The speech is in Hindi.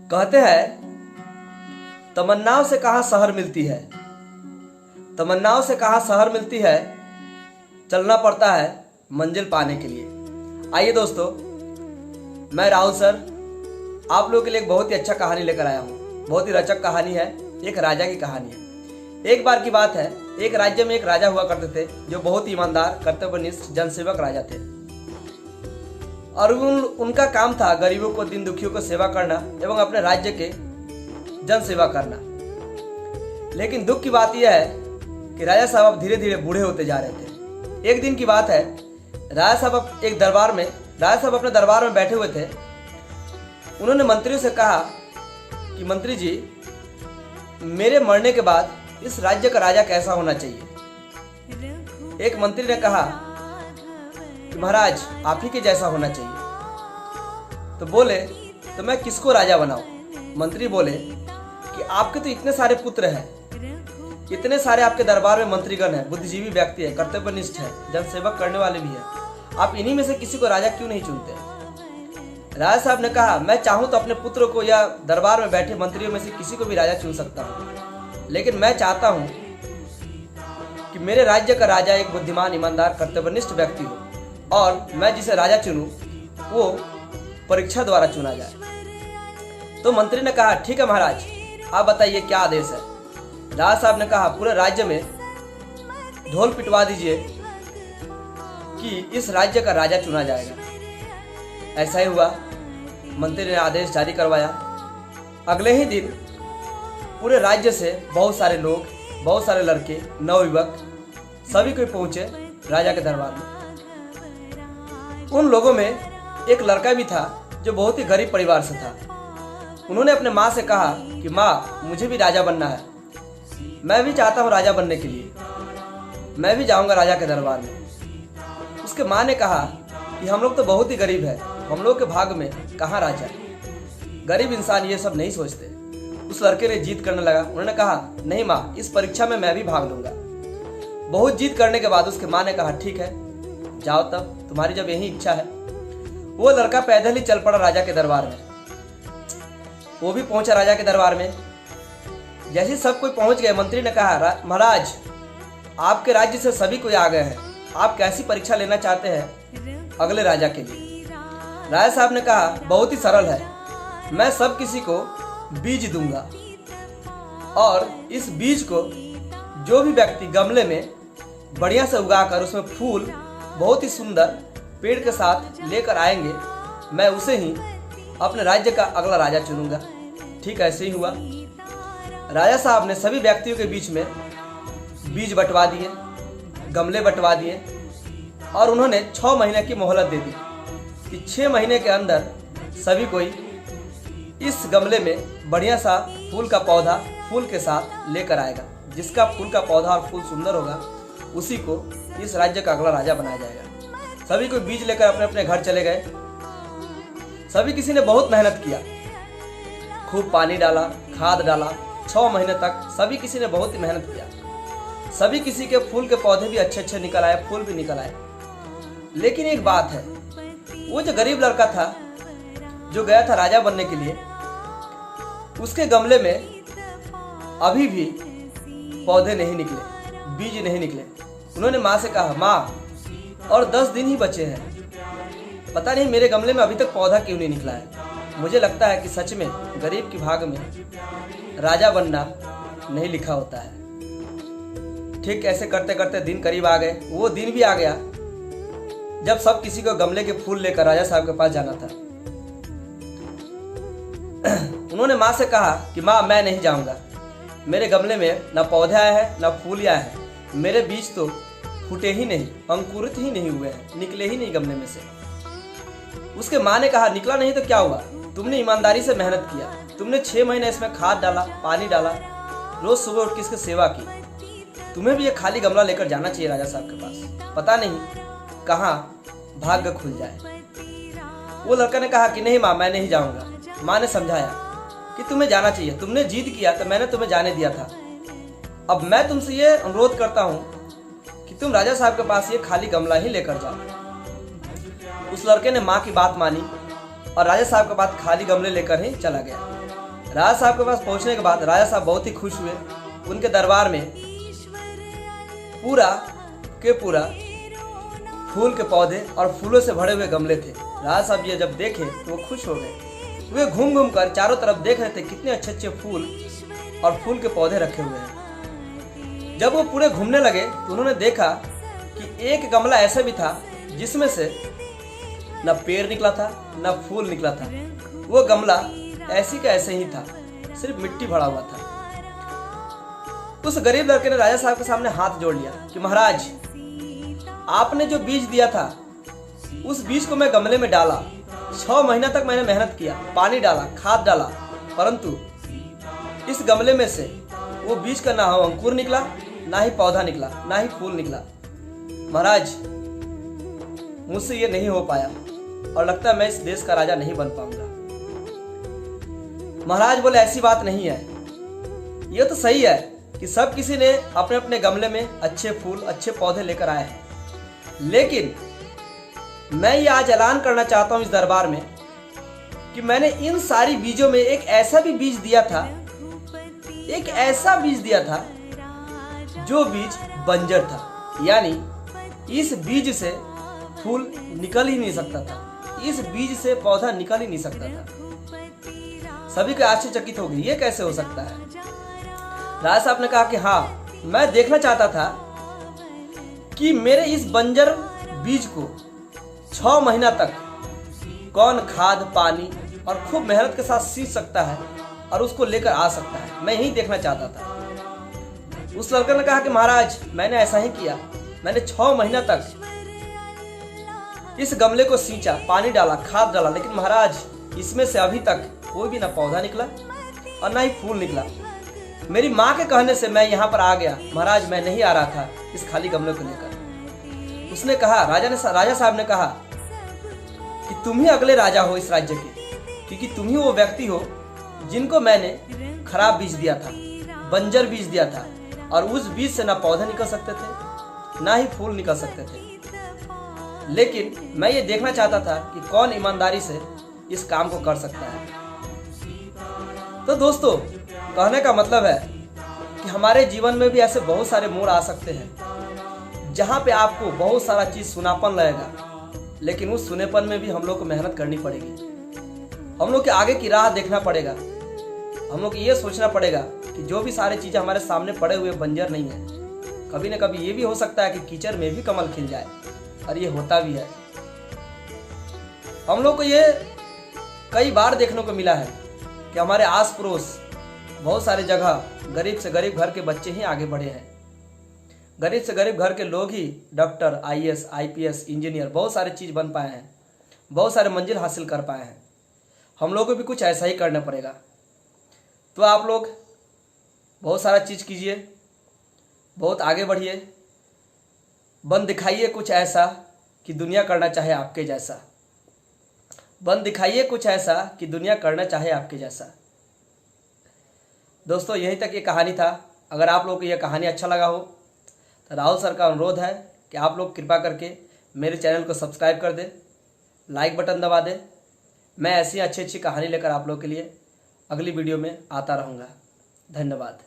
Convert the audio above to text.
कहते हैं तमन्नाओं से कहाँ शहर मिलती है, तमन्नाओं से कहाँ शहर मिलती है, चलना पड़ता है मंजिल पाने के लिए। आइए दोस्तों, मैं राहुल सर आप लोगों के लिए एक बहुत ही अच्छा कहानी लेकर आया हूँ। बहुत ही रोचक कहानी है, एक राजा की कहानी है। एक बार की बात है, एक राज्य में एक राजा हुआ करते थे जो बहुत ही ईमानदार, कर्तव्यनिष्ठ, जनसेवक राजा थे। और उनका काम था गरीबों को, दीन दुखियों को सेवा करना एवं अपने राज्य के जन सेवा करना। लेकिन दुख की बात यह है कि राजा साहब अब धीरे धीरे बूढ़े होते जा रहे थे। एक दिन की बात है, राजा साहब अपने दरबार में बैठे हुए थे। उन्होंने मंत्रियों से कहा कि मंत्री जी, मेरे मरने के बाद इस राज्य का राजा कैसा होना चाहिए। एक मंत्री ने कहा कि महाराज आप ही के जैसा होना चाहिए। तो बोले, तो मैं किसको राजा बनाऊं। मंत्री बोले कि आपके तो इतने सारे पुत्र हैं, इतने सारे आपके दरबार में मंत्रीगण हैं, बुद्धिजीवी व्यक्ति है, कर्तव्यनिष्ठ है, जनसेवक करने वाले भी हैं, आप इन्हीं में से किसी को राजा क्यों नहीं चुनते। राजा साहब ने कहा, मैं चाहूं तो अपने पुत्र को या दरबार में बैठे मंत्रियों में से किसी को भी राजा चुन सकता हूं, लेकिन मैं चाहता हूं कि मेरे राज्य का राजा एक बुद्धिमान, ईमानदार, कर्तव्यनिष्ठ व्यक्ति हो और मैं जिसे राजा चुनूं वो परीक्षा द्वारा चुना जाए। तो मंत्री ने कहा, ठीक है महाराज, आप बताइए क्या आदेश है। राजा साहब ने कहा, पूरे राज्य में ढोल पिटवा दीजिए कि इस राज्य का राजा चुना जाएगा। ऐसा ही हुआ, मंत्री ने आदेश जारी करवाया। अगले ही दिन पूरे राज्य से बहुत सारे लोग, बहुत सारे लड़के, नवयुवक सभी कोई पहुंचे राजा के दरबार में। उन लोगों में एक लड़का भी था जो बहुत ही गरीब परिवार से था। उन्होंने अपने माँ से कहा कि माँ, मुझे भी राजा बनना है, मैं भी चाहता हूँ राजा बनने के लिए, मैं भी जाऊँगा राजा के दरबार में। उसके माँ ने कहा कि हम लोग तो बहुत ही गरीब है, हम लोग के भाग में कहाँ राजा। गरीब इंसान ये सब नहीं सोचते। उस लड़के ने जिद करने लगा। उन्होंने कहा, नहीं माँ, इस परीक्षा में मैं भी भाग लूंगा। बहुत जिद करने के बाद उसके माँ ने कहा, ठीक है जाओ, तब तुम्हारी जब यही इच्छा है। वो लड़का पैदल ही चल पड़ा राजा के दरबार में। वो भी पहुंचा राजा के दरबार में। जैसे सब कोई पहुंच गए, मंत्री ने कहा, महाराज आपके राज्य से सभी कोई आ गए हैं, आप कैसी परीक्षा लेना चाहते हैं अगले राजा के लिए। राजा साहब ने कहा, बहुत ही सरल है, मैं सब किसी को बीज दूंगा और इस बीज को जो भी व्यक्ति गमले में बढ़िया से उगाकर उसमें फूल बहुत ही सुंदर पेड़ के साथ लेकर आएंगे, मैं उसे ही अपने राज्य का अगला राजा चुनूंगा। ठीक ऐसे ही हुआ। राजा साहब ने सभी व्यक्तियों के बीच में बीज बंटवा दिए, गमले बंटवा दिए और उन्होंने 6 महीने की मोहलत दे दी कि 6 महीने के अंदर सभी कोई इस गमले में बढ़िया सा फूल का पौधा फूल के साथ लेकर आएगा। जिसका फूल का पौधा और फूल सुंदर होगा उसी को इस राज्य का अगला राजा बनाया जाएगा। सभी कोई बीज लेकर अपने अपने घर चले गए। सभी किसी ने बहुत मेहनत किया, खूब पानी डाला, खाद डाला। 6 महीने तक सभी किसी ने बहुत ही मेहनत किया। सभी किसी के फूल के पौधे भी अच्छे अच्छे निकल आए, फूल भी निकल आए। लेकिन एक बात है, वो जो गरीब लड़का था जो गया था राजा बनने के लिए, उसके गमले में अभी भी पौधे नहीं निकले, बीज नहीं निकले। उन्होंने माँ से कहा, माँ और 10 दिन ही बचे हैं, पता नहीं मेरे गमले में अभी तक पौधा क्यों नहीं निकला है। मुझे लगता है कि सच में गरीब के भाग में राजा बनना नहीं लिखा होता है। ठीक ऐसे करते करते दिन करीब आ गए। वो दिन भी आ गया जब सब किसी को गमले के फूल लेकर राजा साहब के पास जाना था। उन्होंने माँ से कहा कि माँ, मैं नहीं जाऊंगा, मेरे गमले में ना पौधे आए हैं ना फूल आए हैं, मेरे बीज तो फूटे ही नहीं, अंकुरित ही नहीं हुए हैं, निकले ही नहीं गमले में से। उसके माँ ने कहा, निकला नहीं तो क्या हुआ, तुमने ईमानदारी से मेहनत किया, तुमने 6 महीने इसमें खाद डाला, पानी डाला, रोज सुबह उठ के इसकी सेवा की, तुम्हें भी ये खाली गमला लेकर जाना चाहिए राजा साहब के पास, पता नहीं कहाँ भाग्य खुल जाए। वो लड़का ने कहा कि नहीं माँ, मैं नहीं जाऊंगा। माँ ने समझाया कि तुम्हें जाना चाहिए, तुमने जिद किया तो मैंने तुम्हें जाने दिया था। अब मैं तुमसे ये अनुरोध करता हूँ कि तुम राजा साहब के पास ये खाली गमला ही लेकर जाओ। उस लड़के ने माँ की बात मानी और राजा साहब के पास खाली गमले लेकर ही चला गया। राजा साहब के पास पहुंचने के बाद राजा साहब बहुत ही खुश हुए। उनके दरबार में पूरा के पूरा फूल के पौधे और फूलों से भरे हुए गमले थे। राजा साहब ये जब देखे तो वो खुश हो गए। वे घूम घूम कर चारों तरफ देख रहे थे कितने अच्छे अच्छे फूल और फूल के पौधे रखे हुए हैं। जब वो पूरे घूमने लगे तो उन्होंने देखा कि एक गमला ऐसा भी था जिसमें से न पेड़ निकला था न फूल निकला था। वो गमला ऐसी का ऐसे ही था, सिर्फ मिट्टी भरा हुआ था। उस गरीब लड़के ने राजा साहब के सामने हाथ जोड़ लिया कि महाराज, आपने जो बीज दिया था उस बीज को मैं गमले में डाला। 6 महीना तक मैंने मेहनत किया, पानी डाला, खाद डाला, परंतु इस गमले में से वो बीज का ना अंकुर निकला, ना ही पौधा निकला, ना ही फूल निकला। महाराज, मुझसे ये नहीं हो पाया और लगता है मैं इस देश का राजा नहीं बन पाऊंगा। महाराज बोले, ऐसी बात नहीं है। ये तो सही है कि सब किसी ने अपने अपने गमले में अच्छे फूल, अच्छे पौधे लेकर आए हैं, लेकिन मैं ये आज ऐलान करना चाहता हूं इस दरबार में कि मैंने इन सारी बीजों में एक ऐसा भी बीज दिया था, एक ऐसा बीज दिया था जो बीज बंजर था। यानी इस बीज से फूल निकल ही नहीं सकता था, इस बीज से पौधा निकल ही नहीं सकता था। सभी के आश्चर्यचकित हो गए, ये कैसे हो सकता है। राजा साहब ने कहा कि हाँ, मैं देखना चाहता था कि मेरे इस बंजर बीज को 6 महीना तक कौन खाद, पानी और खूब मेहनत के साथ सींच सकता है और उसको लेकर आ सकता है। मैं यही देखना चाहता था। उस लड़के ने कहा कि महाराज, मैंने ऐसा ही किया। मैंने 6 महीना तक इस गमले को सींचा, पानी डाला, खाद डाला, लेकिन महाराज इसमें से अभी तक कोई भी ना पौधा निकला और ना ही फूल निकला। मेरी माँ के कहने से मैं यहाँ पर आ गया। महाराज, मैं नहीं आ रहा था इस खाली गमले को लेकर। उसने कहा, राजा साहब ने कहा कि तुम ही अगले राजा हो इस राज्य के, क्योंकि तुम ही वो व्यक्ति हो जिनको मैंने खराब बीज दिया था, बंजर बीज दिया था, और उस बीज से ना पौधे निकल सकते थे ना ही फूल निकल सकते थे। लेकिन मैं ये देखना चाहता था कि कौन ईमानदारी से इस काम को कर सकता है। तो दोस्तों, कहने का मतलब है कि हमारे जीवन में भी ऐसे बहुत सारे मोड़ आ सकते हैं जहाँ पे आपको बहुत सारा चीज़ सुनापन लगेगा, लेकिन उस सुनेपन में भी हम लोग को मेहनत करनी पड़ेगी। हम लोग के आगे की राह देखना पड़ेगा। हम लोग ये सोचना पड़ेगा कि जो भी सारी चीज़ें हमारे सामने पड़े हुए बंजर नहीं है। कभी न कभी ये भी हो सकता है कि कीचड़ में भी कमल खिल जाए, और ये होता भी है। हम लोग को ये कई बार देखने को मिला है कि हमारे आस पड़ोस बहुत सारे जगह गरीब से गरीब घर के बच्चे ही आगे बढ़े हैं। गरीब से गरीब घर के लोग ही डॉक्टर, IAS, IPS, इंजीनियर, बहुत सारे चीज़ बन पाए हैं, बहुत सारे मंजिल हासिल कर पाए हैं। हम लोगों को भी कुछ ऐसा ही करना पड़ेगा। तो आप लोग बहुत सारा चीज़ कीजिए, बहुत आगे बढ़िए, बन दिखाइए कुछ ऐसा कि दुनिया करना चाहे आपके जैसा। बन दिखाइए कुछ ऐसा कि दुनिया करना चाहे आपके जैसा। दोस्तों, यहीं तक ये कहानी था। अगर आप लोगों को यह कहानी अच्छा लगा हो तो राहुल सर का अनुरोध है कि आप लोग कृपा करके मेरे चैनल को सब्सक्राइब कर दें, लाइक बटन दबा दें। मैं ऐसी अच्छी अच्छी कहानी लेकर आप लोग के लिए अगली वीडियो में आता रहूँगा। धन्यवाद।